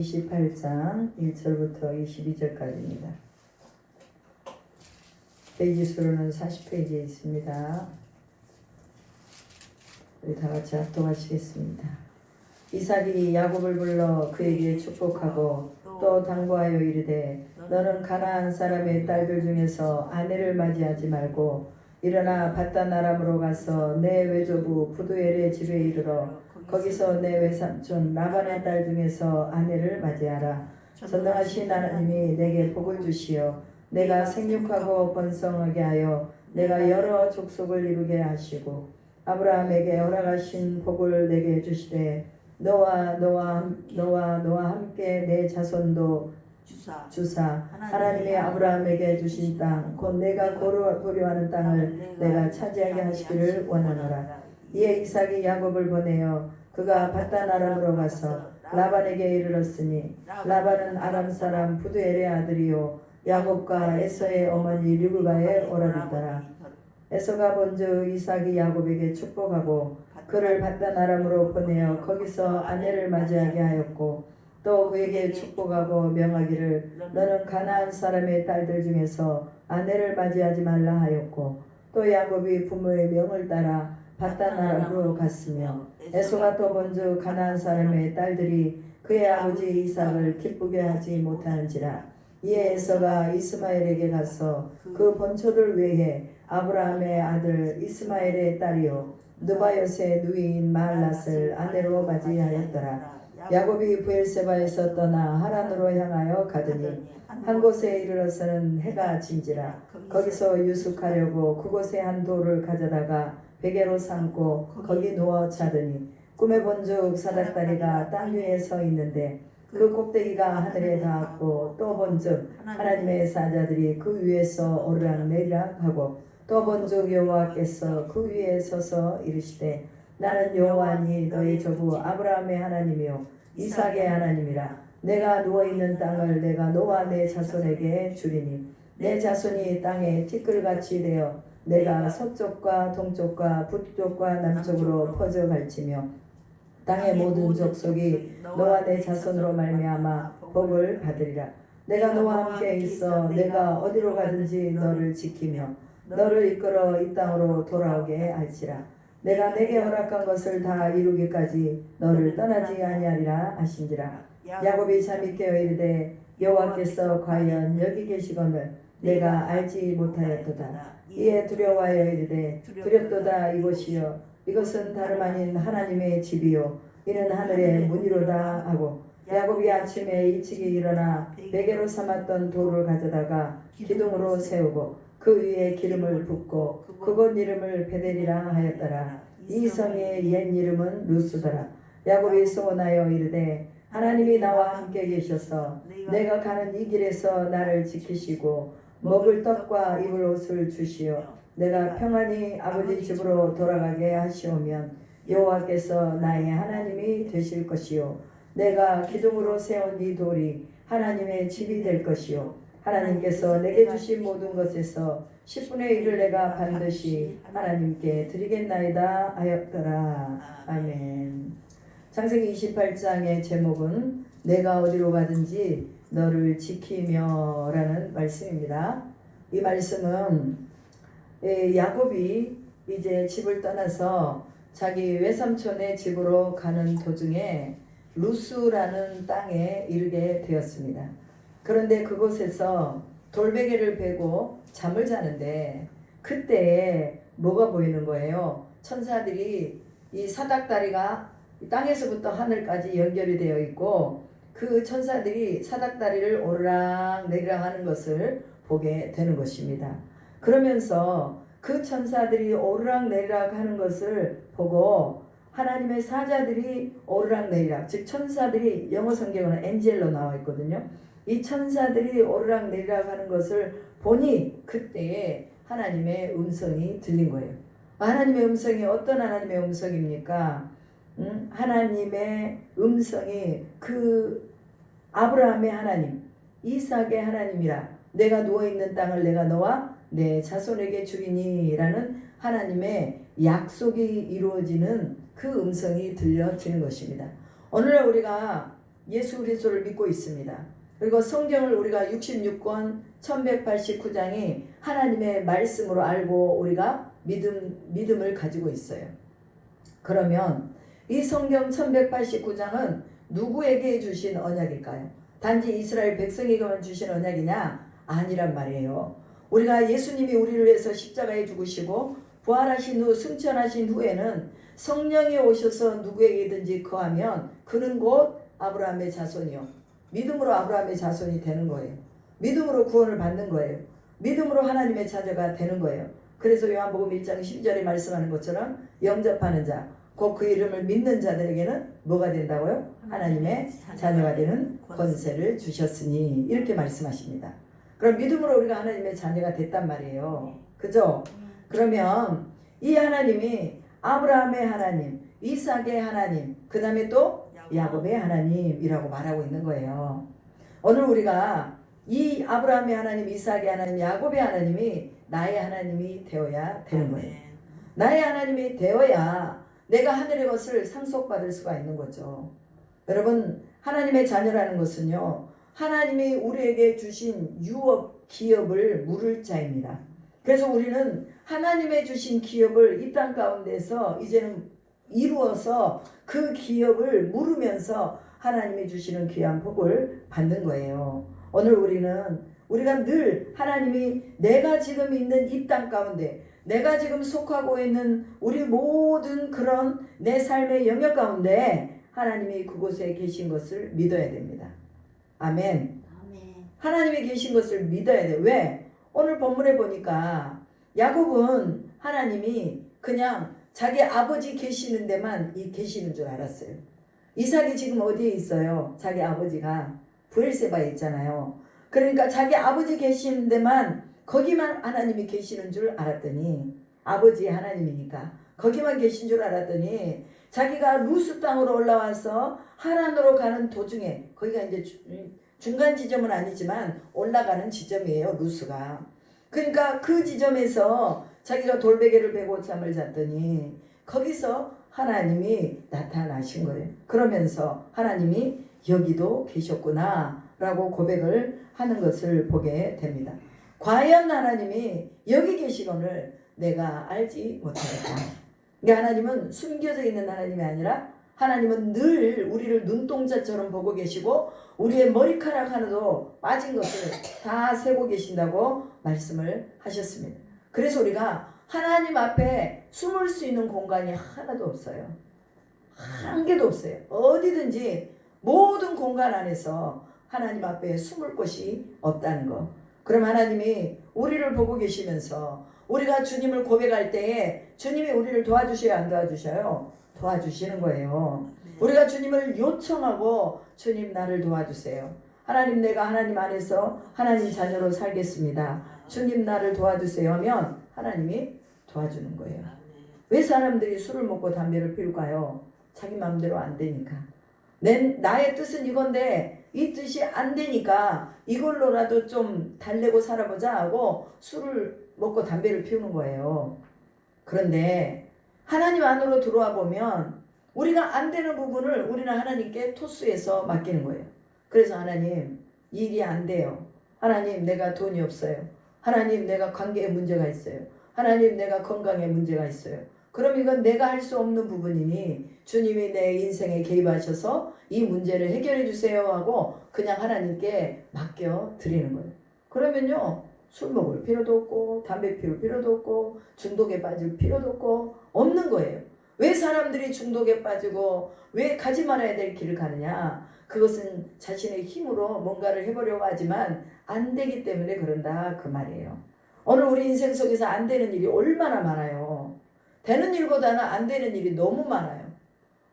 28장 1절부터 22절까지입니다. 페이지 수로는 40페이지에 있습니다. 우리 다 같이 합독하시겠습니다. 이삭이 야곱을 불러 그에게 축복하고 또 당부하여 이르되 너는 가나안 사람의 딸들 중에서 아내를 맞이하지 말고 일어나 밧단 아람으로 가서 내 외조부 부두엘의 집에 이르러 거기서 내 외삼촌 라반의 딸 중에서 아내를 맞이하라. 전능하신 하나님이 내게 복을 주시어 내가 생육하고 번성하게 하여 내가 여러 족속을 이루게 하시고 아브라함에게 허락하신 복을 내게 주시되 너와 함께 내 자손도 주사 하나님의 아브라함에게 주신 땅 곧 내가 고려하는 땅을 내가 차지하게 하시기를 원하노라. 이에 이삭이 야곱을 보내어 그가 밧단 아람으로 가서 라반에게 이르렀으니 라반은 아람 사람 부두엘의 아들이요 야곱과 에서의 어머니 르브가의 오라리더라. 에서가 본즉 이삭이 야곱에게 축복하고 그를 밧단 아람으로 보내어 거기서 아내를 맞이하게 하였고 또 그에게 축복하고 명하기를 너는 가나안 사람의 딸들 중에서 아내를 맞이하지 말라 하였고 또 야곱이 부모의 명을 따라 밧단 아람으로 갔으며 에서가 또 본즉 가나안 사람의 딸들이 그의 아버지 이삭을 기쁘게 하지 못하는지라. 이에 에서가 이스마엘에게 가서 그 본초를 위해 아브라함의 아들 이스마엘의 딸이요 느바요스의 누이인 마할랏을 아내로 맞이하였더라. 야곱이 브엘세바에서 떠나 하란으로 향하여 가더니 한 곳에 이르러서는 해가 진지라. 거기서 유숙하려고 그곳에 한 돌을 가져다가 베개로 삼고 거기 누워 자더니 꿈에 본즉 사닥다리가 땅 위에 서 있는데 그 꼭대기가 하늘에 닿았고 또 본즉 하나님의 사자들이 그 위에서 오르락내리락 하고 또 본즉 여호와께서 그 위에 서서 이르시되 나는 여호와니 너희 조부 아브라함의 하나님이요 이삭의 하나님이라. 내가 누워있는 땅을 내가 너와 내 자손에게 주리니 내 자손이 땅에 티끌같이 되어 내가 서쪽과 동쪽과 북쪽과 남쪽으로 퍼져 갈치며 땅의 모든 족속이 너와 내 자손으로 말미암아 복을 받으리라. 내가 너와 함께 있어 내가 어디로 가든지 너를 지키며 너를 이끌어 이 땅으로 돌아오게 할지라. 내가 내게 허락한 것을 다 이루기까지 너를 떠나지 아니하리라 하신지라. 야곱이 잠이 깨어 이르되 여호와께서 과연 여기 계시거늘 내가 알지 못하였도다. 이에 두려워하여 이르되 두렵도다. 이곳이여 이것은 다름 아닌 하나님의 집이요 이는 하늘의 문이로다 하고 야곱이 아침에 일찍이 일어나 베개로 삼았던 돌을 가져다가 기둥으로 세우고 그 위에 기름을 붓고 그곳 이름을 베델이라 하였더라. 이 성의 옛 이름은 루스더라. 야곱이 소원하여 이르되 하나님이 나와 함께 계셔서 내가 가는 이 길에서 나를 지키시고 먹을 떡과 입을 옷을 주시어 내가 평안히 아버지 집으로 돌아가게 하시오면 여호와께서 나의 하나님이 되실 것이요 내가 기둥으로 세운 이 돌이 하나님의 집이 될 것이요 하나님께서 내게 주신 모든 것에서 10분의 1을 내가 반드시 하나님께 드리겠나이다 하였더라. 아멘. 창세기 28장의 제목은 내가 어디로 가든지 너를 지키며 라는 말씀입니다. 이 말씀은 야곱이 이제 집을 떠나서 자기 외삼촌의 집으로 가는 도중에 루스라는 땅에 이르게 되었습니다. 그런데 그곳에서 돌베개를 베고 잠을 자는데 그때 뭐가 보이는 거예요? 천사들이 이 사닥다리가 땅에서부터 하늘까지 연결이 되어 있고 그 천사들이 사닥다리를 오르락 내리락 하는 것을 보게 되는 것입니다. 그러면서 그 천사들이 오르락 내리락 하는 것을 보고 하나님의 사자들이 오르락 내리락, 즉 천사들이 영어 성경은 엔젤로 나와 있거든요. 이 천사들이 오르락 내리락 하는 것을 보니 그때에 하나님의 음성이 들린 거예요. 하나님의 음성이 어떤 하나님의 음성입니까? 하나님의 음성이 그 아브라함의 하나님, 이삭의 하나님이라. 내가 누워있는 땅을 내가 너와 내 자손에게 주리니 라는 하나님의 약속이 이루어지는 그 음성이 들려지는 것입니다. 오늘날 우리가 예수 그리스도를 믿고 있습니다. 그리고 성경을 우리가 66권 1189장이 하나님의 말씀으로 알고 우리가 믿음을 가지고 있어요. 그러면 이 성경 1189장은 누구에게 주신 언약일까요? 단지 이스라엘 백성에게만 주신 언약이냐? 아니란 말이에요. 우리가 예수님이 우리를 위해서 십자가에 죽으시고 부활하신 후 승천하신 후에는 성령이 오셔서 누구에게든지 거하면 그는 곧 아브라함의 자손이요. 믿음으로 아브라함의 자손이 되는 거예요. 믿음으로 구원을 받는 거예요. 믿음으로 하나님의 자녀가 되는 거예요. 그래서 요한복음 1장 12절에 말씀하는 것처럼 영접하는 자, 곧 그 이름을 믿는 자들에게는 뭐가 된다고요? 하나님의 자녀가 되는 권세를 주셨으니 이렇게 말씀하십니다. 그럼 믿음으로 우리가 하나님의 자녀가 됐단 말이에요. 그죠? 그러면 이 하나님이 아브라함의 하나님, 이삭의 하나님, 그 다음에 또 야곱의 하나님이라고 말하고 있는 거예요. 오늘 우리가 이 아브라함의 하나님, 이삭의 하나님, 야곱의 하나님이 나의 하나님이 되어야 되는 거예요. 나의 하나님이 되어야 내가 하늘의 것을 상속받을 수가 있는 거죠. 여러분, 하나님의 자녀라는 것은요, 하나님이 우리에게 주신 유업, 기업을 물을 자입니다. 그래서 우리는 하나님의 주신 기업을 이 땅 가운데서 이제는 이루어서 그 기업을 물으면서 하나님이 주시는 귀한 복을 받는 거예요. 오늘 우리가 늘 하나님이 내가 지금 있는 이 땅 가운데 내가 지금 속하고 있는 우리 모든 그런 내 삶의 영역 가운데 하나님이 그곳에 계신 것을 믿어야 됩니다. 아멘. 하나님이 계신 것을 믿어야 돼요. 왜? 오늘 본문에 보니까 야곱은 하나님이 그냥 자기 아버지 계시는 데만 계시는 줄 알았어요. 이삭이 지금 어디에 있어요? 자기 아버지가 브엘세바에 있잖아요. 그러니까 자기 아버지 계시는 데만 거기만 하나님이 계시는 줄 알았더니 아버지 하나님이니까 거기만 계신 줄 알았더니 자기가 루스 땅으로 올라와서 하란으로 가는 도중에 거기가 이제 중간 지점은 아니지만 올라가는 지점이에요. 루스가. 그러니까 그 지점에서 자기가 돌베개를 베고 잠을 잤더니 거기서 하나님이 나타나신 거예요. 그러면서 하나님이 여기도 계셨구나 라고 고백을 하는 것을 보게 됩니다. 과연 하나님이 여기 계시거늘 내가 알지 못하겠다. 그러니까 하나님은 숨겨져 있는 하나님이 아니라 하나님은 늘 우리를 눈동자처럼 보고 계시고 우리의 머리카락 하나도 빠진 것을 다 세고 계신다고 말씀을 하셨습니다. 그래서 우리가 하나님 앞에 숨을 수 있는 공간이 하나도 없어요. 한 개도 없어요. 어디든지 모든 공간 안에서 하나님 앞에 숨을 곳이 없다는 거. 그럼 하나님이 우리를 보고 계시면서 우리가 주님을 고백할 때에 주님이 우리를 도와주셔야 안 도와주셔요? 도와주시는 거예요. 우리가 주님을 요청하고 주님 나를 도와주세요. 하나님 내가 하나님 안에서 하나님 자녀로 살겠습니다. 주님 나를 도와주세요 하면 하나님이 도와주는 거예요. 왜 사람들이 술을 먹고 담배를 피울까요? 자기 마음대로 안 되니까. 나의 뜻은 이건데 이 뜻이 안 되니까 이걸로라도 좀 달래고 살아보자 하고 술을 먹고 담배를 피우는 거예요. 그런데 하나님 안으로 들어와 보면 우리가 안 되는 부분을 우리는 하나님께 토스해서 맡기는 거예요. 그래서 하나님 일이 안 돼요. 하나님 내가 돈이 없어요. 하나님 내가 관계에 문제가 있어요. 하나님 내가 건강에 문제가 있어요. 그럼 이건 내가 할 수 없는 부분이니 주님이 내 인생에 개입하셔서 이 문제를 해결해 주세요 하고 그냥 하나님께 맡겨 드리는 거예요. 그러면요 술 먹을 필요도 없고 담배 피울 필요도 없고 중독에 빠질 필요도 없고 없는 거예요. 왜 사람들이 중독에 빠지고 왜 가지 말아야 될 길을 가느냐? 그것은 자신의 힘으로 뭔가를 해보려고 하지만 안 되기 때문에 그런다 그 말이에요. 오늘 우리 인생 속에서 안 되는 일이 얼마나 많아요. 되는 일보다는 안 되는 일이 너무 많아요.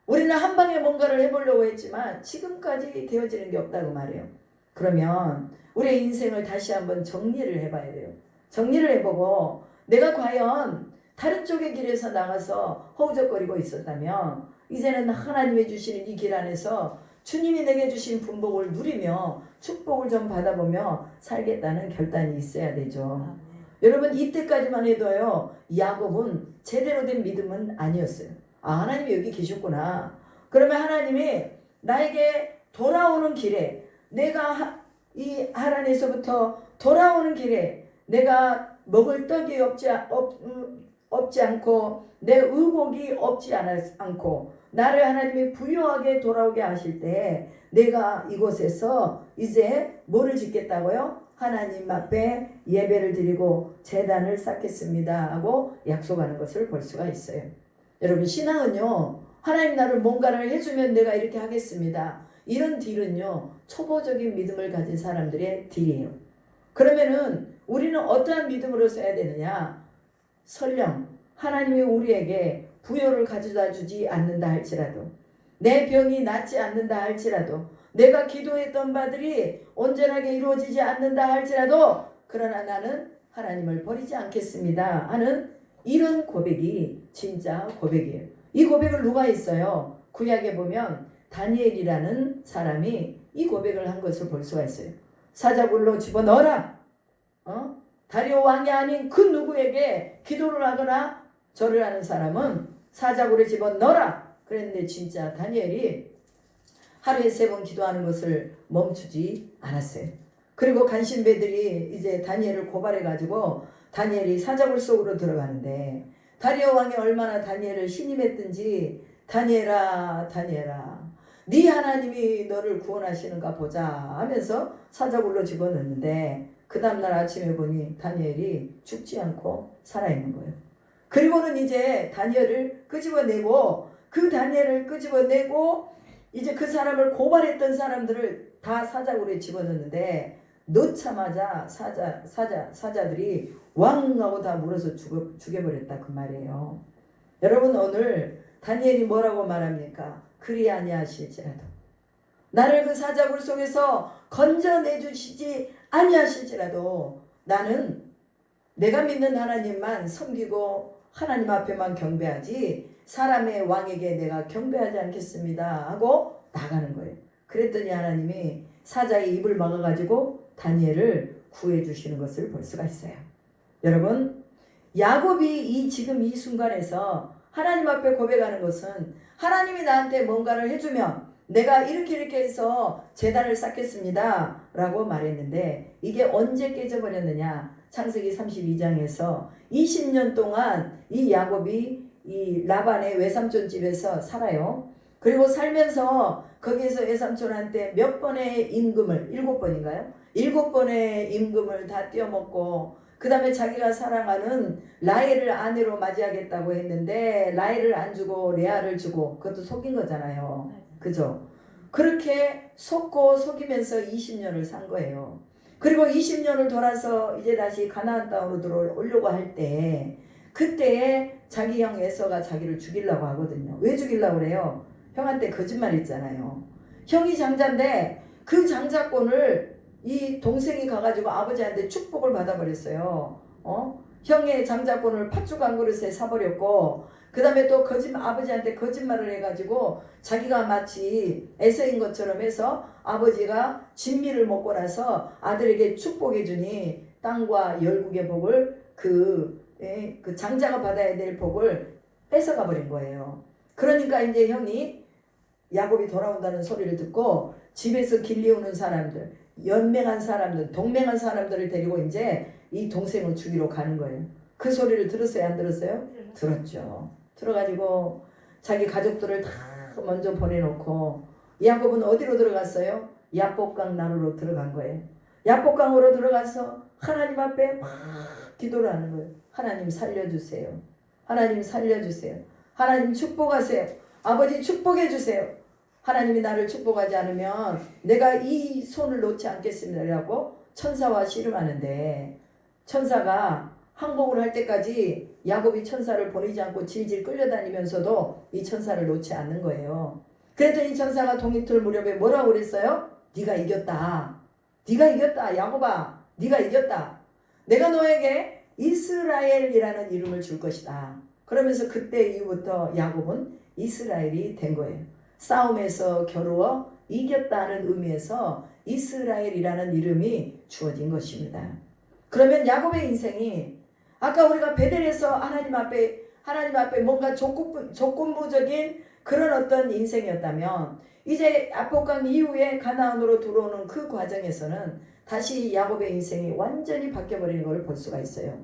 우리는 한 방에 뭔가를 해보려고 했지만 지금까지 되어지는 게 없다고 말해요. 그러면 우리의 인생을 다시 한번 정리를 해봐야 돼요. 정리를 해보고 내가 과연 다른 쪽의 길에서 나가서 허우적거리고 있었다면 이제는 하나님이 주시는 이 길 안에서 주님이 내게 주신 분복을 누리며 축복을 좀 받아보며 살겠다는 결단이 있어야 되죠. 여러분 이때까지만 해도요 야곱은 제대로 된 믿음은 아니었어요. 아 하나님이 여기 계셨구나. 그러면 하나님이 나에게 돌아오는 길에 내가 이 하란에서부터 돌아오는 길에 내가 먹을 떡이 없지 않고 내 의복이 없지 않고 나를 하나님이 부유하게 돌아오게 하실 때 내가 이곳에서 이제 뭐를 짓겠다고요? 하나님 앞에 예배를 드리고 제단을 쌓겠습니다 하고 약속하는 것을 볼 수가 있어요. 여러분, 신앙은요, 하나님 나를 뭔가를 해주면 내가 이렇게 하겠습니다, 이런 딜은요 초보적인 믿음을 가진 사람들의 딜이에요. 그러면은 우리는 어떠한 믿음으로 써야 되느냐? 설령 하나님이 우리에게 부요를 가져다 주지 않는다 할지라도, 내 병이 낫지 않는다 할지라도, 내가 기도했던 바들이 온전하게 이루어지지 않는다 할지라도, 그러나 나는 하나님을 버리지 않겠습니다 하는 이런 고백이 진짜 고백이에요. 이 고백을 누가 했어요? 구약에 보면 다니엘이라는 사람이 이 고백을 한 것을 볼 수가 있어요. 사자굴로 집어넣어라. 다리오 왕이 아닌 그 누구에게 기도를 하거나 절을 하는 사람은 사자굴에 집어넣어라. 그랬는데 진짜 다니엘이 하루에 3번 기도하는 것을 멈추지 않았어요. 그리고 간신배들이 이제 다니엘을 고발해가지고 다니엘이 사자굴 속으로 들어가는데, 다리오 왕이 얼마나 다니엘을 신임했든지 다니엘아 네 하나님이 너를 구원하시는가 보자 하면서 사자굴로 집어넣는데, 그 다음날 아침에 보니 다니엘이 죽지 않고 살아있는 거예요. 그리고는 이제 다니엘을 끄집어내고, 그 다니엘을 끄집어내고 이제 그 고발했던 사람들을 다 사자굴에 집어넣는데, 넣자마자 사자들이 왕 하고 다 물어서 죽여버렸다 그 말이에요. 여러분, 오늘 다니엘이 뭐라고 말합니까? 그리 아니하실지라도, 나를 그 사자굴 속에서 건져내주시지 아니하실지라도 나는 내가 믿는 하나님만 섬기고 하나님 앞에만 경배하지 사람의 왕에게 내가 경배하지 않겠습니다 하고 나가는 거예요. 그랬더니 하나님이 사자의 입을 막아가지고 다니엘을 구해 주시는 것을 볼 수가 있어요. 여러분, 야곱이 지금 이 순간에서 하나님 앞에 고백하는 것은, 하나님이 나한테 뭔가를 해주면 내가 이렇게 해서 제단을 쌓겠습니다 라고 말했는데, 이게 언제 깨져버렸느냐? 창세기 32장에서 20년 동안 이 야곱이 이 라반의 외삼촌 집에서 살아요. 그리고 살면서 거기에서 외삼촌한테 몇 번의 임금을, 7번인가요? 7번의 임금을 다 떼어먹고, 그 다음에 자기가 사랑하는 라헬을 아내로 맞이하겠다고 했는데 라헬을 안 주고 레아를 주고, 그것도 속인 거잖아요. 그죠? 그렇게 속이면서 20년을 산 거예요. 그리고 20년을 돌아서 이제 다시 가나안 땅으로 들어오려고 할 때, 그때에 자기 형 에서가 자기를 죽이려고 하거든요. 왜 죽이려고 그래요? 형한테 거짓말 했잖아요. 형이 장자인데 그 장자권을 이 동생이 가가지고 아버지한테 축복을 받아버렸어요. 형의 장자권을 팥죽 한 그릇에 사버렸고, 그 다음에 또 아버지한테 거짓말을 해가지고 자기가 마치 에서인 것처럼 해서 아버지가 진미를 먹고 나서 아들에게 축복해주니 땅과 열국의 복을 그 장자가 받아야 될 복을 뺏어가 버린 거예요. 그러니까 이제 형이 야곱이 돌아온다는 소리를 듣고 집에서 길리우는 사람들, 연맹한 사람들, 동맹한 사람들을 데리고 이제 이 동생을 죽이러 가는 거예요. 그 소리를 들었어요? 안 들었어요? 들었죠. 들어가지고 자기 가족들을 다 먼저 보내놓고 야곱은 어디로 들어갔어요? 야복강 나루로 들어간 거예요. 야복강으로 들어가서 하나님 앞에 막 기도를 하는 거예요. 하나님 살려주세요. 하나님 살려주세요. 하나님 축복하세요. 아버지 축복해 주세요. 하나님이 나를 축복하지 않으면 내가 이 손을 놓지 않겠습니다 라고 천사와 씨름하는데, 천사가 항복을 할 때까지 야곱이 천사를 보내지 않고 질질 끌려다니면서도 이 천사를 놓지 않는 거예요. 그랬더니 천사가 동이틀 무렵에 뭐라고 그랬어요? 네가 이겼다. 네가 이겼다. 야곱아, 네가 이겼다. 내가 너에게 이스라엘이라는 이름을 줄 것이다. 그러면서 그때 이후부터 야곱은 이스라엘이 된 거예요. 싸움에서 겨루어 이겼다는 의미에서 이스라엘이라는 이름이 주어진 것입니다. 그러면 야곱의 인생이, 아까 우리가 베델에서 하나님 앞에 뭔가 조건부적인 그런 어떤 인생이었다면 이제 압곡강 이후에 가나안으로 들어오는 그 과정에서는 다시 야곱의 인생이 완전히 바뀌어버리는 걸 볼 수가 있어요.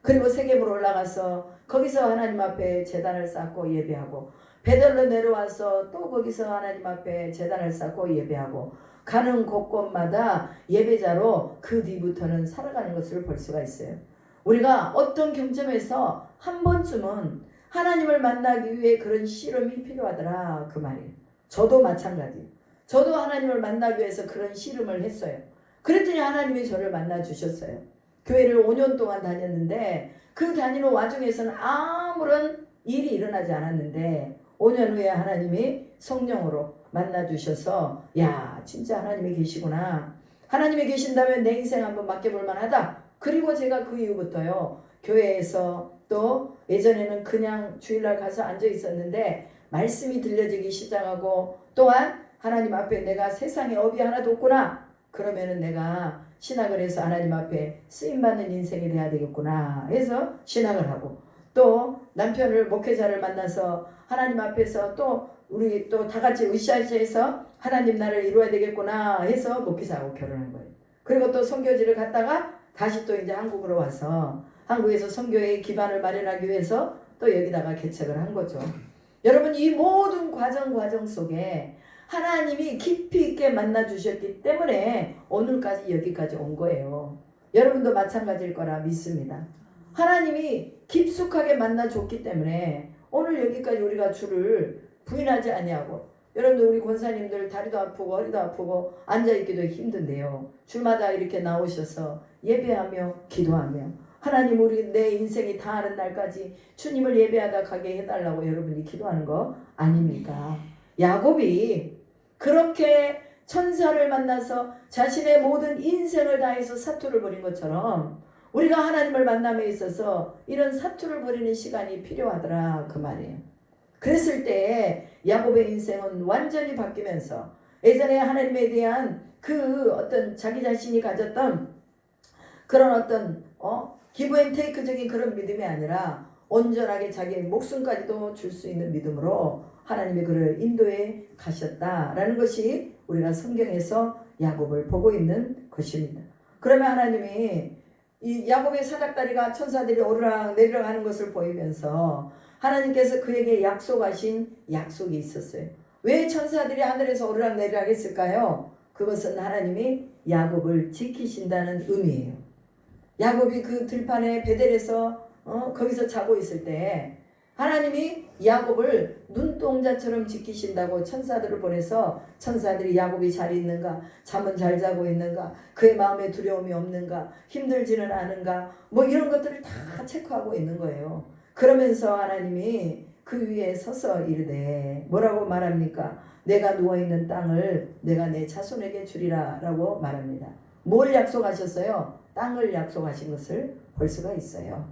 그리고 세겜으로 올라가서 거기서 하나님 앞에 제단을 쌓고 예배하고, 베델로 내려와서 또 거기서 하나님 앞에 제단을 쌓고 예배하고, 가는 곳곳마다 예배자로 그 뒤부터는 살아가는 것을 볼 수가 있어요. 우리가 어떤 경점에서 한 번쯤은 하나님을 만나기 위해 그런 씨름이 필요하더라, 그 말이에요. 저도 마찬가지예요. 저도 하나님을 만나기 위해서 그런 씨름을 했어요. 그랬더니 하나님이 저를 만나 주셨어요. 교회를 5년 동안 다녔는데 그 다니는 와중에서는 아무런 일이 일어나지 않았는데 5년 후에 하나님이 성령으로 만나 주셔서, 야, 진짜 하나님이 계시구나. 하나님이 계신다면 내 인생 한번 맡겨볼 만하다. 그리고 제가 그 이후부터요, 교회에서 또 예전에는 그냥 주일날 가서 앉아 있었는데 말씀이 들려지기 시작하고, 또한 하나님 앞에 내가 세상에 업이 하나도 없구나. 그러면은 내가 신학을 해서 하나님 앞에 쓰임받는 인생이 돼야 되겠구나 해서 신학을 하고, 또 남편을, 목회자를 만나서 하나님 앞에서 또 우리 또 다 같이 으쌰으쌰해서 하나님 나를 이루어야 되겠구나 해서 목회자하고 결혼한 거예요. 그리고 또 선교지를 갔다가 다시 또 이제 한국으로 와서 한국에서 선교의 기반을 마련하기 위해서 또 여기다가 개척을 한 거죠. 여러분, 이 모든 과정 속에 하나님이 깊이 있게 만나 주셨기 때문에 오늘까지 여기까지 온 거예요. 여러분도 마찬가지일 거라 믿습니다. 하나님이 깊숙하게 만나 줬기 때문에 오늘 여기까지 우리가 주를 부인하지 아니하고, 여러분들 우리 권사님들 다리도 아프고 허리도 아프고 앉아있기도 힘든데요, 주마다 이렇게 나오셔서 예배하며 기도하며 하나님, 우리 내 인생이 다하는 날까지 주님을 예배하다 가게 해달라고 여러분이 기도하는 거 아닙니까? 야곱이 그렇게 천사를 만나서 자신의 모든 인생을 다해서 사투를 벌인 것처럼 우리가 하나님을 만남에 있어서 이런 사투를 벌이는 시간이 필요하더라, 그 말이에요. 그랬을 때 야곱의 인생은 완전히 바뀌면서 예전에 하나님에 대한 그 어떤 자기 자신이 가졌던 그런 어떤 기브앤테이크적인 그런 믿음이 아니라 온전하게 자기의 목숨까지도 줄 수 있는 믿음으로 하나님이 그를 인도해 가셨다라는 것이 우리가 성경에서 야곱을 보고 있는 것입니다. 그러면 하나님이 이 야곱의 사닥다리가 천사들이 오르락 내리락 하는 것을 보이면서 하나님께서 그에게 약속하신 약속이 있었어요. 왜 천사들이 하늘에서 오르락 내리락 했을까요? 그것은 하나님이 야곱을 지키신다는 의미예요. 야곱이 그 들판에 베델에서 거기서 자고 있을 때 하나님이 야곱을 눈동자처럼 지키신다고 천사들을 보내서 천사들이 야곱이 잘 있는가, 잠은 잘 자고 있는가, 그의 마음에 두려움이 없는가, 힘들지는 않은가, 뭐 이런 것들을 다 체크하고 있는 거예요. 그러면서 하나님이 그 위에 서서 이르되 뭐라고 말합니까? 내가 누워있는 땅을 내가 내 자손에게 주리라 라고 말합니다. 뭘 약속하셨어요? 땅을 약속하신 것을 볼 수가 있어요.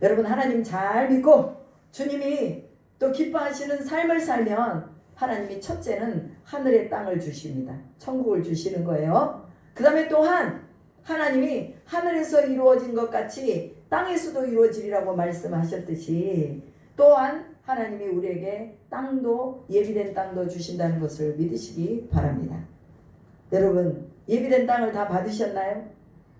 여러분, 하나님 잘 믿고 주님이 또 기뻐하시는 삶을 살면 하나님이 첫째는 하늘의 땅을 주십니다. 천국을 주시는 거예요. 그 다음에 또한 하나님이 하늘에서 이루어진 것 같이 땅에서도 이루어지리라고 말씀하셨듯이 또한 하나님이 우리에게 땅도, 예비된 땅도 주신다는 것을 믿으시기 바랍니다. 여러분, 예비된 땅을 다 받으셨나요?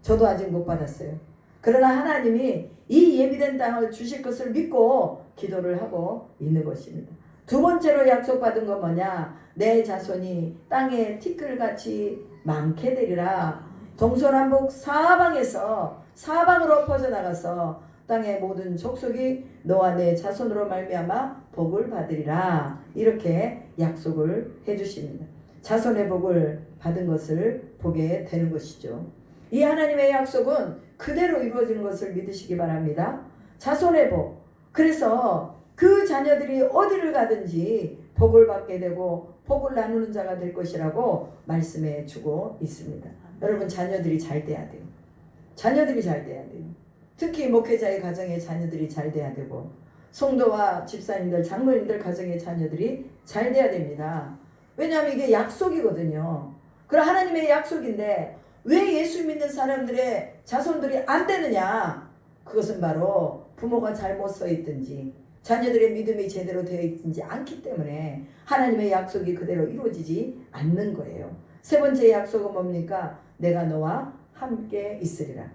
저도 아직 못 받았어요. 그러나 하나님이 이 예비된 땅을 주실 것을 믿고 기도를 하고 있는 것입니다. 두 번째로 약속받은 건 뭐냐? 내 자손이 땅에 티끌같이 많게 되리라. 동서남북 사방에서 사방으로 퍼져나가서 땅의 모든 족속이 너와 내 자손으로 말미암아 복을 받으리라. 이렇게 약속을 해주십니다. 자손의 복을 받은 것을 보게 되는 것이죠. 이 하나님의 약속은 그대로 이루어지는 것을 믿으시기 바랍니다. 자손의 복. 그래서 그 자녀들이 어디를 가든지 복을 받게 되고 복을 나누는 자가 될 것이라고 말씀해 주고 있습니다. 여러분, 자녀들이 잘 돼야 돼요. 자녀들이 잘 돼야 돼요. 특히 목회자의 가정의 자녀들이 잘 돼야 되고, 성도와 집사님들, 장로님들 가정의 자녀들이 잘 돼야 됩니다. 왜냐하면 이게 약속이거든요. 그럼 하나님의 약속인데 왜 예수 믿는 사람들의 자손들이 안 되느냐? 그것은 바로 부모가 잘못 서 있든지 자녀들의 믿음이 제대로 되어 있지 않기 때문에 하나님의 약속이 그대로 이루어지지 않는 거예요. 세 번째 약속은 뭡니까? 내가 너와 함께 있으리라.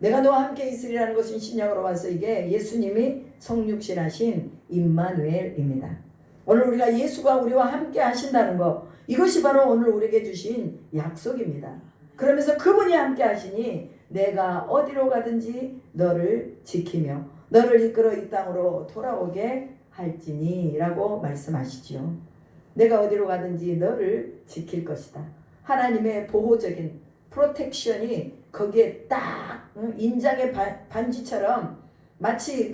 내가 너와 함께 있으리라는 것은 신약으로 와서 이게 예수님이 성육신하신 임마누엘입니다. 오늘 우리가 예수가 우리와 함께 하신다는 것, 이것이 바로 오늘 우리에게 주신 약속입니다. 그러면서 그분이 함께 하시니 내가 어디로 가든지 너를 지키며 너를 이끌어 이 땅으로 돌아오게 할지니 라고 말씀하시죠. 내가 어디로 가든지 너를 지킬 것이다. 하나님의 보호적인 프로텍션이 거기에 딱 인장의 반지처럼 마치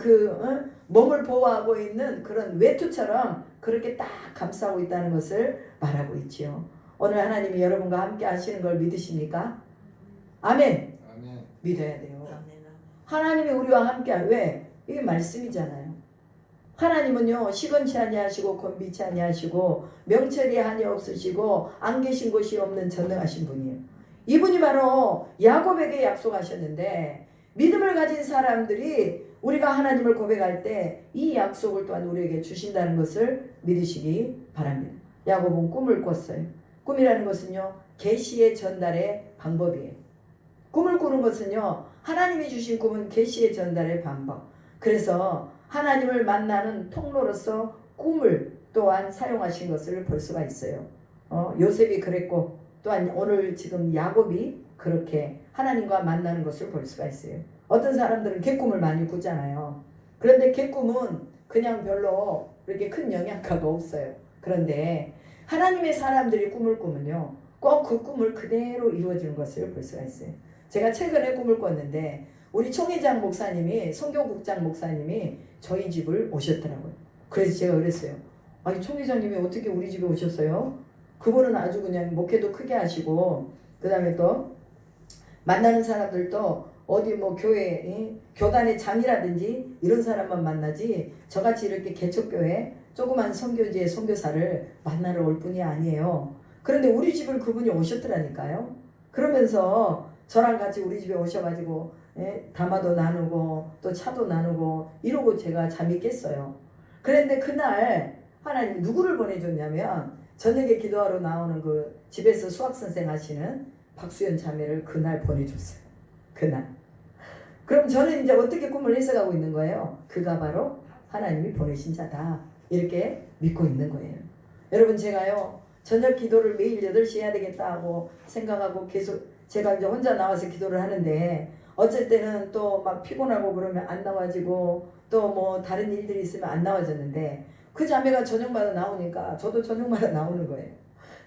몸을 보호하고 있는 그런 외투처럼 그렇게 딱 감싸고 있다는 것을 말하고 있지요. 오늘 하나님이 여러분과 함께 하시는 걸 믿으십니까? 아멘. 아멘. 믿어야 돼요. 하나님이 우리와 함께 왜? 이게 말씀이잖아요. 하나님은요 시건치 아니하시고 곤비치 아니하시고 명철이 한이 없으시고 안 계신 곳이 없는 전능하신 분이에요. 이분이 바로 야곱에게 약속하셨는데 믿음을 가진 사람들이 우리가 하나님을 고백할 때 이 약속을 또한 우리에게 주신다는 것을 믿으시기 바랍니다. 야곱은 꿈을 꿨어요. 꿈이라는 것은요 계시의 전달의 방법이에요. 꿈을 꾸는 것은요 하나님이 주신 꿈은 계시의 전달의 방법. 그래서 하나님을 만나는 통로로서 꿈을 또한 사용하신 것을 볼 수가 있어요. 요셉이 그랬고 또한 오늘 지금 야곱이 그렇게 하나님과 만나는 것을 볼 수가 있어요. 어떤 사람들은 개꿈을 많이 꾸잖아요. 그런데 개꿈은 그냥 별로 그렇게 큰 영향가가 없어요. 그런데 하나님의 사람들이 꿈을 꾸면요 꼭 그 꿈을 그대로 이루어지는 것을 볼 수가 있어요. 제가 최근에 꿈을 꿨는데 우리 총회장 목사님이 선교국장 목사님이 저희 집을 오셨더라고요. 그래서 제가 그랬어요. 아니 총회장님이 어떻게 우리 집에 오셨어요? 그분은 아주 그냥 목회도 크게 하시고 그 다음에 또 만나는 사람들도 어디 뭐 교회 교단의 장이라든지 이런 사람만 만나지 저같이 이렇게 개척교회 조그만 선교지의 선교사를 만나러 올 분이 아니에요. 그런데 우리 집을 그분이 오셨더라니까요. 그러면서 저랑 같이 우리 집에 오셔가지고 담화도 나누고 또 차도 나누고 이러고 제가 잠이 깼어요. 그런데 그날 하나님이 누구를 보내줬냐면 저녁에 기도하러 나오는 그 집에서 수학선생 하시는 박수연 자매를 그날 보내줬어요. 그날. 그럼 저는 이제 어떻게 꿈을 해석하고 있는 거예요? 그가 바로 하나님이 보내신 자다. 이렇게 믿고 있는 거예요. 여러분 제가요 저녁 기도를 매일 8시 해야 되겠다 하고 생각하고 계속 제가 이제 혼자 나와서 기도를 하는데 어쩔 때는 또 막 피곤하고 그러면 안 나와지고 또 뭐 다른 일들이 있으면 안 나와졌는데 그 자매가 저녁마다 나오니까 저도 저녁마다 나오는 거예요.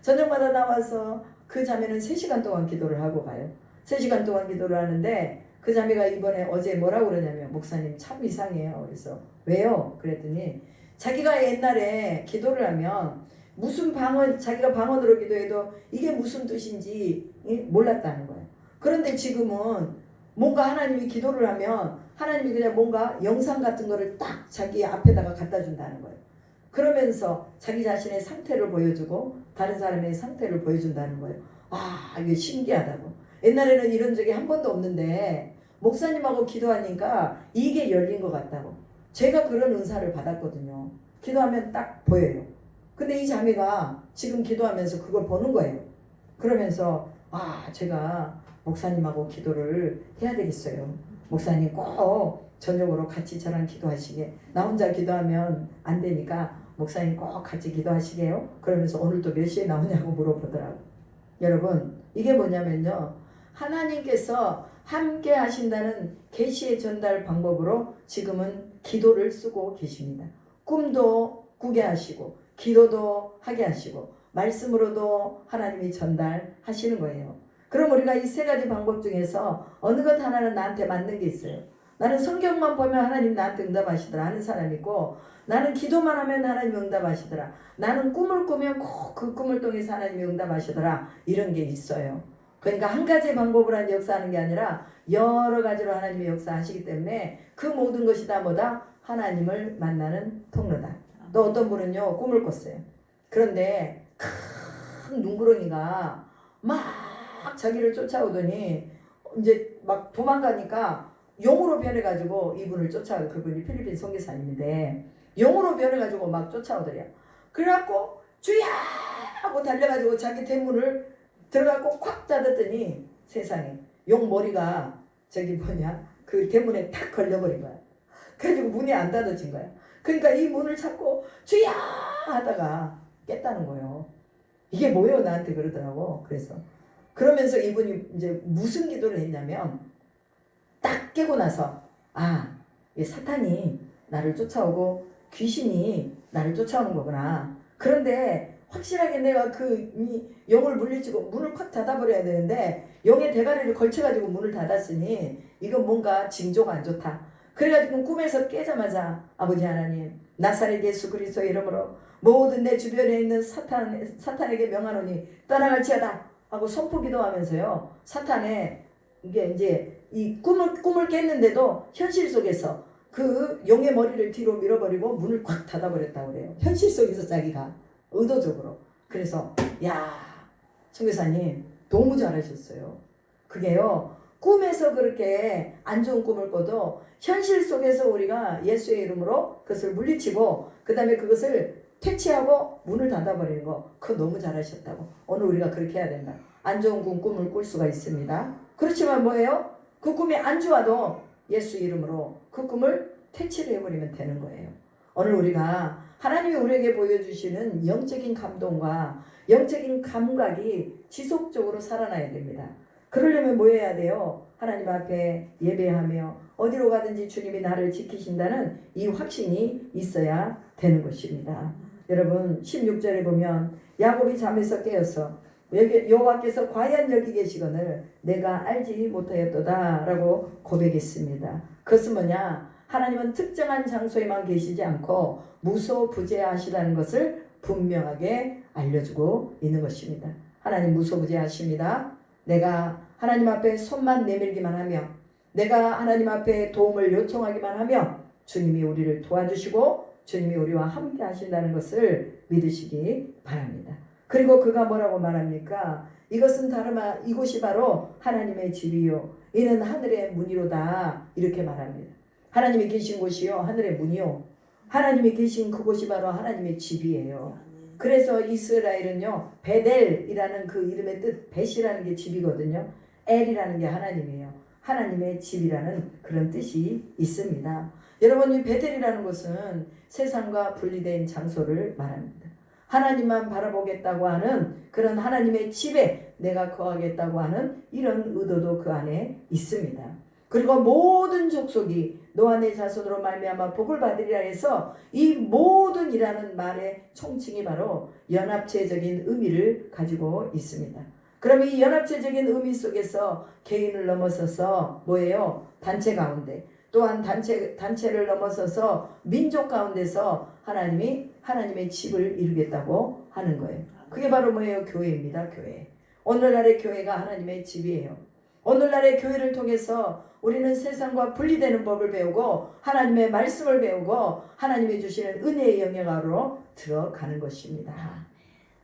저녁마다 나와서 그 자매는 3시간 동안 기도를 하고 가요. 3시간 동안 기도를 하는데 그 자매가 이번에 어제 뭐라고 그러냐면 목사님 참 이상해요. 그래서 왜요? 그랬더니 자기가 옛날에 기도를 하면 무슨 방언 자기가 방언으로 기도해도 이게 무슨 뜻인지 몰랐다는 거예요. 그런데 지금은 뭔가 하나님이 기도를 하면 하나님이 그냥 뭔가 영상 같은 거를 딱 자기 앞에다가 갖다 준다는 거예요. 그러면서 자기 자신의 상태를 보여주고 다른 사람의 상태를 보여준다는 거예요. 아 이게 신기하다고. 옛날에는 이런 적이 한 번도 없는데 목사님하고 기도하니까 이게 열린 것 같다고. 제가 그런 은사를 받았거든요. 기도하면 딱 보여요. 근데 이 자매가 지금 기도하면서 그걸 보는 거예요. 그러면서 제가 목사님하고 기도를 해야 되겠어요. 목사님 꼭 저녁으로 같이 저랑 기도하시게. 나 혼자 기도하면 안 되니까 목사님 꼭 같이 기도하시게요. 그러면서 오늘 또 몇 시에 나오냐고 물어보더라고요. 여러분 이게 뭐냐면요. 하나님께서 함께 하신다는 계시의 전달 방법으로 지금은 기도를 쓰고 계십니다. 꿈도 꾸게 하시고 기도도 하게 하시고 말씀으로도 하나님이 전달하시는 거예요. 그럼 우리가 이 3가지 방법 중에서 어느 것 하나는 나한테 맞는 게 있어요. 나는 성경만 보면 하나님 나한테 응답하시더라 하는 사람이 있고 나는 기도만 하면 하나님 응답하시더라. 나는 꿈을 꾸면 꼭 그 꿈을 통해서 하나님이 응답하시더라. 이런 게 있어요. 그러니까 한 가지 방법으로 역사하는 게 아니라 여러 가지로 하나님이 역사하시기 때문에 그 모든 것이 다 뭐다? 하나님을 만나는 통로다. 또 어떤 분은요 꿈을 꿨어요. 그런데 큰 눈구렁이가 막 자기를 쫓아오더니 이제 막 도망가니까 용으로 변해가지고 이분을 쫓아가고 그분이 필리핀 선교사님인데 용으로 변해가지고 막 쫓아오더래요. 그래갖고 주야 하고 달려가지고 자기 대문을 들어가고 콱 닫았더니 세상에 용 머리가 저기 그 대문에 탁 걸려버린 거야. 그래가지고 문이 안 닫아진 거야. 그러니까 이 문을 찾고 주야 하다가 깼다는 거예요. 이게 뭐예요? 나한테 그러더라고. 그러면서 이분이 이제 무슨 기도를 했냐면 딱 깨고 나서 이 사탄이 나를 쫓아오고 귀신이 나를 쫓아오는 거구나. 그런데 확실하게 내가 이 용을 물리치고 문을 콱 닫아버려야 되는데 용의 대가리를 걸쳐가지고 문을 닫았으니 이건 뭔가 징조가 안 좋다. 그래가지고 꿈에서 깨자마자 아버지 하나님 나사렛 예수 그리스도의 이름으로 모든 내 주변에 있는 사탄에게 명하노니 떠나갈지어다 하고 선포 기도하면서요. 사탄의 이게 이제 이 꿈을 깼는데도 현실 속에서 그 용의 머리를 뒤로 밀어버리고 문을 콱 닫아버렸다고 그래요. 현실 속에서 자기가 의도적으로. 그래서 선교사님 너무 잘하셨어요. 그게요. 꿈에서 그렇게 안 좋은 꿈을 꿔도 현실 속에서 우리가 예수의 이름으로 그것을 물리치고 그 다음에 그것을 퇴치하고 문을 닫아버리는 거 그거 너무 잘하셨다고. 오늘 우리가 그렇게 해야 된다. 안 좋은 꿈을 꿀 수가 있습니다. 그렇지만 뭐예요? 그 꿈이 안 좋아도 예수 이름으로 그 꿈을 퇴치를 해버리면 되는 거예요. 오늘 우리가 하나님이 우리에게 보여주시는 영적인 감동과 영적인 감각이 지속적으로 살아나야 됩니다. 그러려면 뭐 해야 돼요? 하나님 앞에 예배하며 어디로 가든지 주님이 나를 지키신다는 이 확신이 있어야 되는 것입니다. 여러분 16절에 보면 야곱이 잠에서 깨어서 여호와께서 과연 여기 계시거늘 내가 알지 못하였도다 라고 고백했습니다. 그것은 뭐냐? 하나님은 특정한 장소에만 계시지 않고 무소부재하시다는 것을 분명하게 알려주고 있는 것입니다. 하나님 무소부재하십니다. 내가 하나님 앞에 손만 내밀기만 하며 내가 하나님 앞에 도움을 요청하기만 하며 주님이 우리를 도와주시고 주님이 우리와 함께 하신다는 것을 믿으시기 바랍니다. 그리고 그가 뭐라고 말합니까? 이것은 이곳이 바로 하나님의 집이요 이는 하늘의 문이로다 이렇게 말합니다. 하나님이 계신 곳이요 하늘의 문이요 하나님이 계신 그곳이 바로 하나님의 집이에요. 그래서 이스라엘은요 베델이라는 그 이름의 뜻 벳이라는 게 집이거든요. 엘이라는 게 하나님이에요. 하나님의 집이라는 그런 뜻이 있습니다. 여러분 이 베델이라는 것은 세상과 분리된 장소를 말합니다. 하나님만 바라보겠다고 하는 그런 하나님의 집에 내가 거하겠다고 하는 이런 의도도 그 안에 있습니다. 그리고 모든 족속이 너와 내 자손으로 말미암아 복을 받으리라 해서 이 모든이라는 말의 총칭이 바로 연합체적인 의미를 가지고 있습니다. 그럼 이 연합체적인 의미 속에서 개인을 넘어서서 뭐예요? 단체 가운데 또한 단체를 넘어서서 민족 가운데서 하나님이 하나님의 집을 이루겠다고 하는 거예요. 그게 바로 뭐예요? 교회입니다. 교회. 오늘날의 교회가 하나님의 집이에요. 오늘날의 교회를 통해서 우리는 세상과 분리되는 법을 배우고 하나님의 말씀을 배우고 하나님이 주시는 은혜의 영역으로 들어가는 것입니다.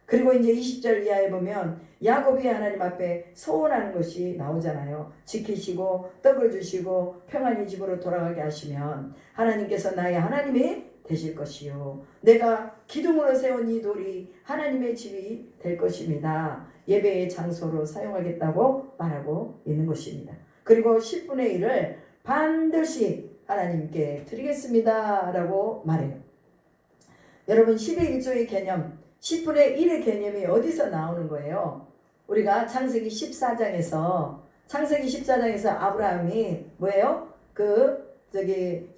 그리고 이제 20절 이하에 보면 야곱이 하나님 앞에 서원하는 것이 나오잖아요. 지키시고 떡을 주시고 평안히 집으로 돌아가게 하시면 하나님께서 나의 하나님이 되실 것이요 내가 기둥으로 세운 이 돌이 하나님의 집이 될 것입니다. 예배의 장소로 사용하겠다고 말하고 있는 것입니다. 그리고 10분의 1을 반드시 하나님께 드리겠습니다 라고 말해요. 여러분 10의 1조의 개념 10분의 1의 개념이 어디서 나오는 거예요? 우리가 창세기 14장에서 아브라함이 뭐예요?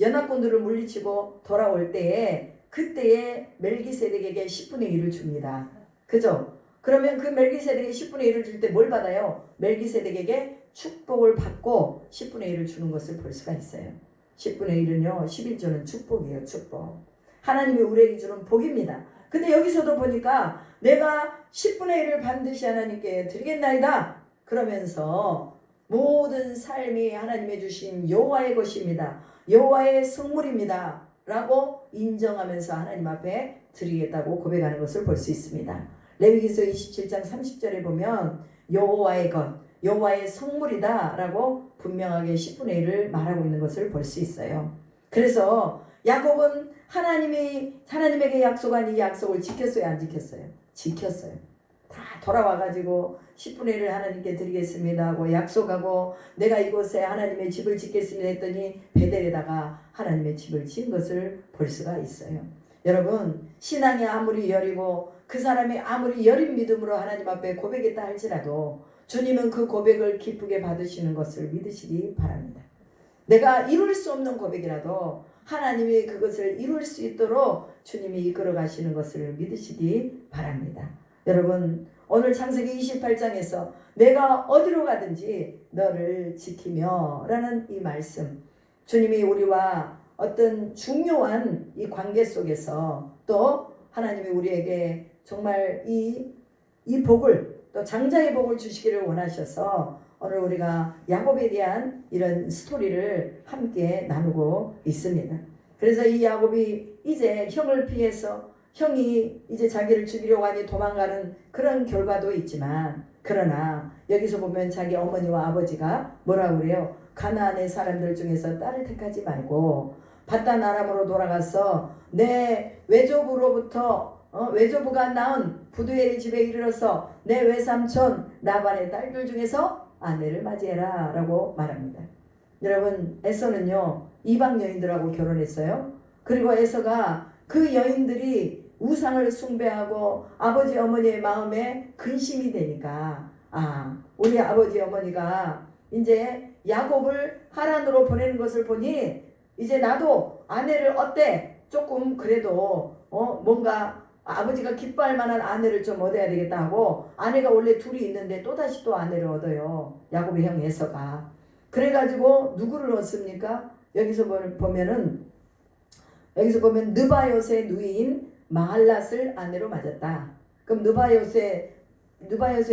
연합군들을 물리치고 돌아올 때에 그때에 멜기세덱에게 10분의 1을 줍니다. 그죠? 그러면 그 멜기세덱에게 10분의 1을 줄 때 뭘 받아요? 멜기세덱에게 축복을 받고 10분의 1을 주는 것을 볼 수가 있어요. 10분의 1은요 11조는 축복이에요. 축복. 하나님이 우리에게 주는 복입니다. 근데 여기서도 보니까 내가 10분의 1을 반드시 하나님께 드리겠나이다. 그러면서 모든 삶이 하나님의 주신 여호와의 것입니다. 여호와의 성물입니다. 라고 인정하면서 하나님 앞에 드리겠다고 고백하는 것을 볼 수 있습니다. 레위기서 27장 30절에 보면 여호와의 것, 여호와의 성물이다 라고 분명하게 10분의 1을 말하고 있는 것을 볼 수 있어요. 그래서 야곱은 하나님에게 약속한 이 약속을 지켰어요, 안 지켰어요? 지켰어요. 다 돌아와가지고 10분의 1을 하나님께 드리겠습니다 하고 약속하고 내가 이곳에 하나님의 집을 짓겠습니다 했더니 베델에다가 하나님의 집을 지은 것을 볼 수가 있어요. 여러분, 신앙이 아무리 여리고 그 사람이 아무리 여린 믿음으로 하나님 앞에 고백했다 할지라도 주님은 그 고백을 기쁘게 받으시는 것을 믿으시기 바랍니다. 내가 이룰 수 없는 고백이라도 하나님이 그것을 이룰 수 있도록 주님이 이끌어 가시는 것을 믿으시기 바랍니다. 여러분, 오늘 창세기 28장에서 내가 어디로 가든지 너를 지키며 라는 이 말씀, 주님이 우리와 어떤 중요한 이 관계 속에서 또 하나님이 우리에게 정말 이 복을, 또 장자의 복을 주시기를 원하셔서 오늘 우리가 야곱에 대한 이런 스토리를 함께 나누고 있습니다. 그래서 이 야곱이 이제 형을 피해서 형이 이제 자기를 죽이려고 하니 도망가는 그런 결과도 있지만, 그러나 여기서 보면 자기 어머니와 아버지가 뭐라고 그래요? 가나안의 사람들 중에서 딸을 택하지 말고 바단 아람으로 돌아가서 내 외조부가 낳은 부두엘의 집에 이르러서 내 외삼촌 라반의 딸들 중에서 아내를 맞이해라 라고 말합니다. 여러분, 에서는요 이방 여인들하고 결혼했어요. 그리고 에서가 그 여인들이 우상을 숭배하고 아버지 어머니의 마음에 근심이 되니까 우리 아버지 어머니가 이제 야곱을 하란으로 보내는 것을 보니 이제 나도 아내를 어때? 조금 그래도 뭔가 아버지가 기뻐할 만한 아내를 좀 얻어야 되겠다 하고 아내가 원래 둘이 있는데 또다시 또 아내를 얻어요. 야곱의 형 에서가. 그래가지고 누구를 얻습니까? 여기서 보면 느바요스의 누이인 마할랏을 아내로 맞았다. 그럼 느바요스의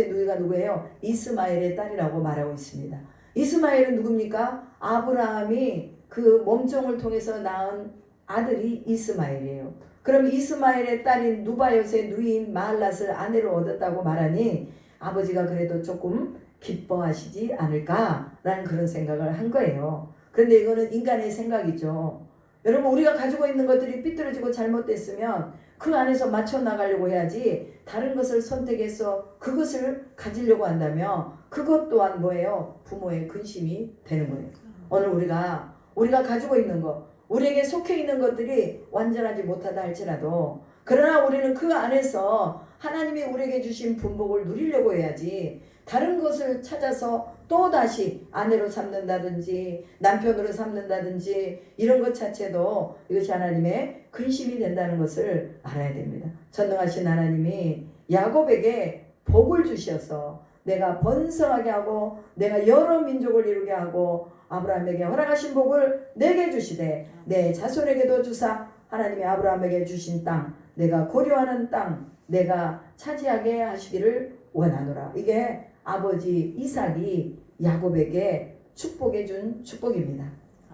누이가 누구예요? 이스마엘의 딸이라고 말하고 있습니다. 이스마엘은 누굽니까? 아브라함이 그 몸종을 통해서 낳은 아들이 이스마엘이에요. 그럼 이스마엘의 딸인 느바요스의 누이인 마할랏을 아내로 얻었다고 말하니 아버지가 그래도 조금 기뻐하시지 않을까라는 그런 생각을 한 거예요. 그런데 이거는 인간의 생각이죠. 여러분, 우리가 가지고 있는 것들이 삐뚤어지고 잘못됐으면 그 안에서 맞춰 나가려고 해야지 다른 것을 선택해서 그것을 가지려고 한다면 그것 또한 뭐예요? 부모의 근심이 되는 거예요. 오늘 우리가 가지고 있는 것, 우리에게 속해 있는 것들이 완전하지 못하다 할지라도 그러나 우리는 그 안에서 하나님이 우리에게 주신 분복을 누리려고 해야지 다른 것을 찾아서 또다시 아내로 삼는다든지 남편으로 삼는다든지 이런 것 자체도 이것이 하나님의 근심이 된다는 것을 알아야 됩니다. 전능하신 하나님이 야곱에게 복을 주셔서 내가 번성하게 하고 내가 여러 민족을 이루게 하고 아브라함에게 허락하신 복을 내게 주시되 내 자손에게도 주사 하나님이 아브라함에게 주신 땅, 내가 고려하는 땅, 내가 차지하게 하시기를 원하노라. 이게 아버지 이삭이 야곱에게 축복해 준 축복입니다.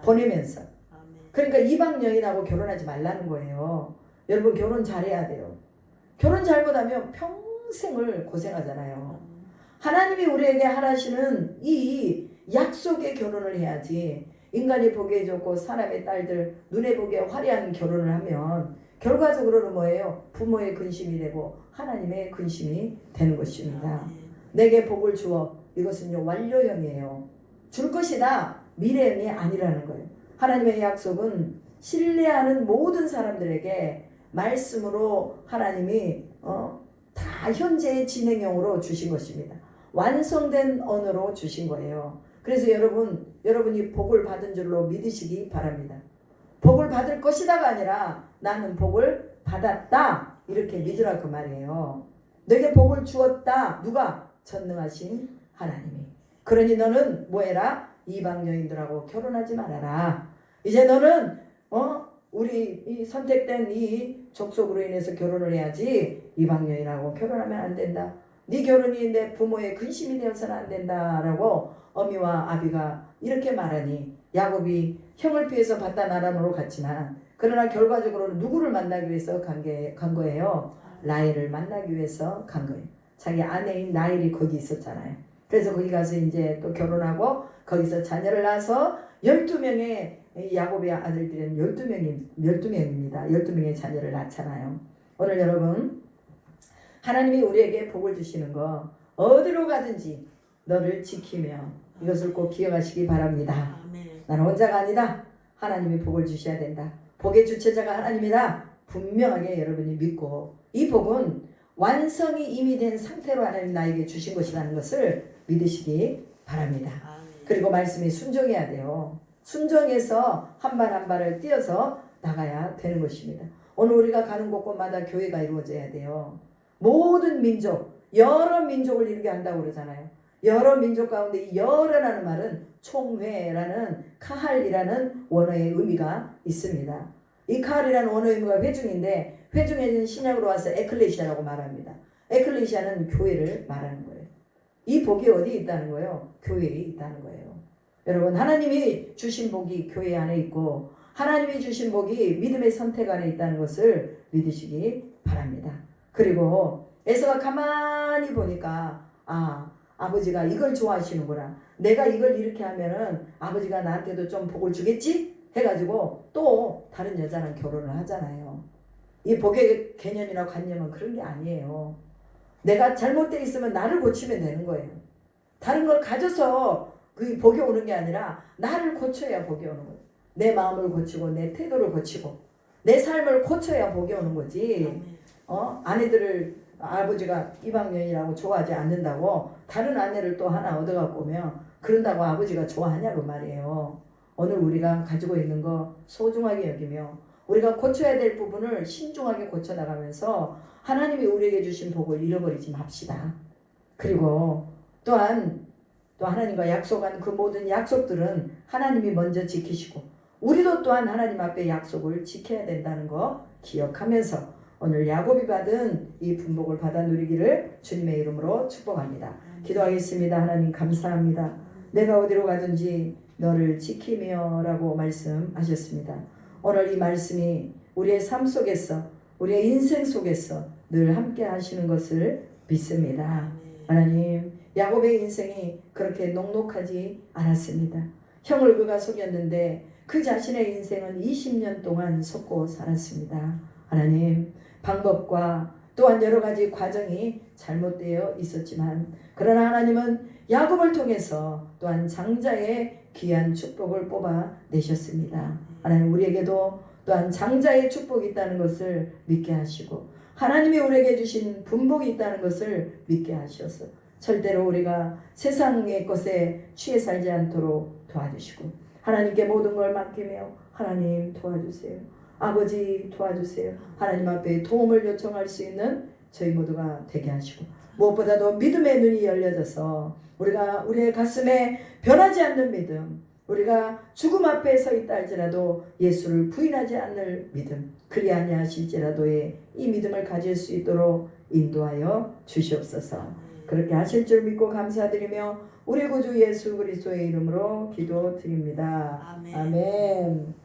보내면서. 그러니까 이방 여인하고 결혼하지 말라는 거예요. 여러분, 결혼 잘해야 돼요. 결혼 잘못하면 평생을 고생하잖아요. 하나님이 우리에게 하시는 이 약속의 결혼을 해야지 인간이 보기에 좋고 사람의 딸들 눈에 보기에 화려한 결혼을 하면 결과적으로는 뭐예요? 부모의 근심이 되고 하나님의 근심이 되는 것입니다. 내게 복을 주어. 이것은요 완료형이에요. 줄 것이다. 미래형이 아니라는 거예요. 하나님의 약속은 신뢰하는 모든 사람들에게 말씀으로 하나님이 다 현재의 진행형으로 주신 것입니다. 완성된 언어로 주신 거예요. 그래서 여러분이 복을 받은 줄로 믿으시기 바랍니다. 복을 받을 것이다가 아니라 나는 복을 받았다 이렇게 믿으라 그 말이에요. 내게 복을 주었다. 누가? 전능하신 하나님이. 그러니 너는 뭐해라? 이방 여인들하고 결혼하지 말아라. 이제 너는 우리 이 선택된 이 족속으로 인해서 결혼을 해야지 이방 여인하고 결혼하면 안 된다. 네 결혼이 내 부모의 근심이 되어서는 안 된다라고 어미와 아비가 이렇게 말하니 야곱이 형을 피해서 바단 아람으로 갔지만 그러나 결과적으로는 누구를 만나기 위해서 간 거예요? 라헬을 만나기 위해서 간 거예요. 자기 아내인 라헬이 거기 있었잖아요. 그래서 거기 가서 이제 또 결혼하고 거기서 자녀를 낳아서 12명의 이 야곱의 아들들은 12명입니다. 12명의 자녀를 낳잖아요. 오늘 여러분, 하나님이 우리에게 복을 주시는 거 어디로 가든지 너를 지키며 이것을 꼭 기억하시기 바랍니다. 나는 혼자가 아니다. 하나님이 복을 주셔야 된다. 복의 주체자가 하나님이다. 분명하게 여러분이 믿고 이 복은 완성이 이미 된 상태로 하나님 나에게 주신 것이라는 것을 믿으시기 바랍니다. 그리고 말씀이 순종해야 돼요. 순종해서 한 발 한 발을 뛰어서 나가야 되는 것입니다. 오늘 우리가 가는 곳곳마다 교회가 이루어져야 돼요. 모든 민족, 여러 민족을 이루게 한다고 그러잖아요. 여러 민족 가운데 이 여러라는 말은 총회라는 카할이라는 원어의 의미가 있습니다. 이 카할이라는 원어의 의미가 회중인데 회중에는 신약으로 와서 에클레시아라고 말합니다. 에클레시아는 교회를 말하는 거예요. 이 복이 어디에 있다는 거예요? 교회에 있다는 거예요. 여러분, 하나님이 주신 복이 교회 안에 있고 하나님이 주신 복이 믿음의 선택 안에 있다는 것을 믿으시기 바랍니다. 그리고 에서가 가만히 보니까 아버지가 이걸 좋아하시는구나. 내가 이걸 이렇게 하면은 아버지가 나한테도 좀 복을 주겠지? 해가지고 또 다른 여자랑 결혼을 하잖아요. 이 복의 개념이나 관념은 그런 게 아니에요. 내가 잘못되어 있으면 나를 고치면 되는 거예요. 다른 걸 가져서 그 복이 오는 게 아니라 나를 고쳐야 복이 오는 거예요. 내 마음을 고치고 내 태도를 고치고 내 삶을 고쳐야 복이 오는 거지. 아내들을 아버지가 이방년이라고 좋아하지 않는다고 다른 아내를 또 하나 얻어갖고 오면 그런다고 아버지가 좋아하냐고 말이에요. 오늘 우리가 가지고 있는 거 소중하게 여기며 우리가 고쳐야 될 부분을 신중하게 고쳐나가면서 하나님이 우리에게 주신 복을 잃어버리지 맙시다. 그리고 또한 또 하나님과 약속한 그 모든 약속들은 하나님이 먼저 지키시고 우리도 또한 하나님 앞에 약속을 지켜야 된다는 거 기억하면서 오늘 야곱이 받은 이 분복을 받아 누리기를 주님의 이름으로 축복합니다. 기도하겠습니다. 하나님 감사합니다. 내가 어디로 가든지 너를 지키며 라고 말씀하셨습니다. 오늘 이 말씀이 우리의 삶 속에서 우리의 인생 속에서 늘 함께 하시는 것을 믿습니다. 하나님, 야곱의 인생이 그렇게 녹록하지 않았습니다. 형을 그가 속였는데 그 자신의 인생은 20년 동안 속고 살았습니다. 하나님, 방법과 또한 여러 가지 과정이 잘못되어 있었지만 그러나 하나님은 야곱을 통해서 또한 장자의 귀한 축복을 뽑아내셨습니다. 하나님, 우리에게도 또한 장자의 축복이 있다는 것을 믿게 하시고 하나님이 우리에게 주신 분복이 있다는 것을 믿게 하셔서 절대로 우리가 세상의 것에 취해 살지 않도록 도와주시고 하나님께 모든 걸 맡기며 하나님 도와주세요. 아버지 도와주세요. 하나님 앞에 도움을 요청할 수 있는 저희 모두가 되게 하시고 무엇보다도 믿음의 눈이 열려져서 우리가 우리의 가슴에 변하지 않는 믿음, 우리가 죽음 앞에 서 있다 할지라도 예수를 부인하지 않을 믿음, 그리 아니하실지라도의 이 믿음을 가질 수 있도록 인도하여 주시옵소서. 그렇게 하실 줄 믿고 감사드리며 우리 구주 예수 그리스도의 이름으로 기도드립니다. 아멘.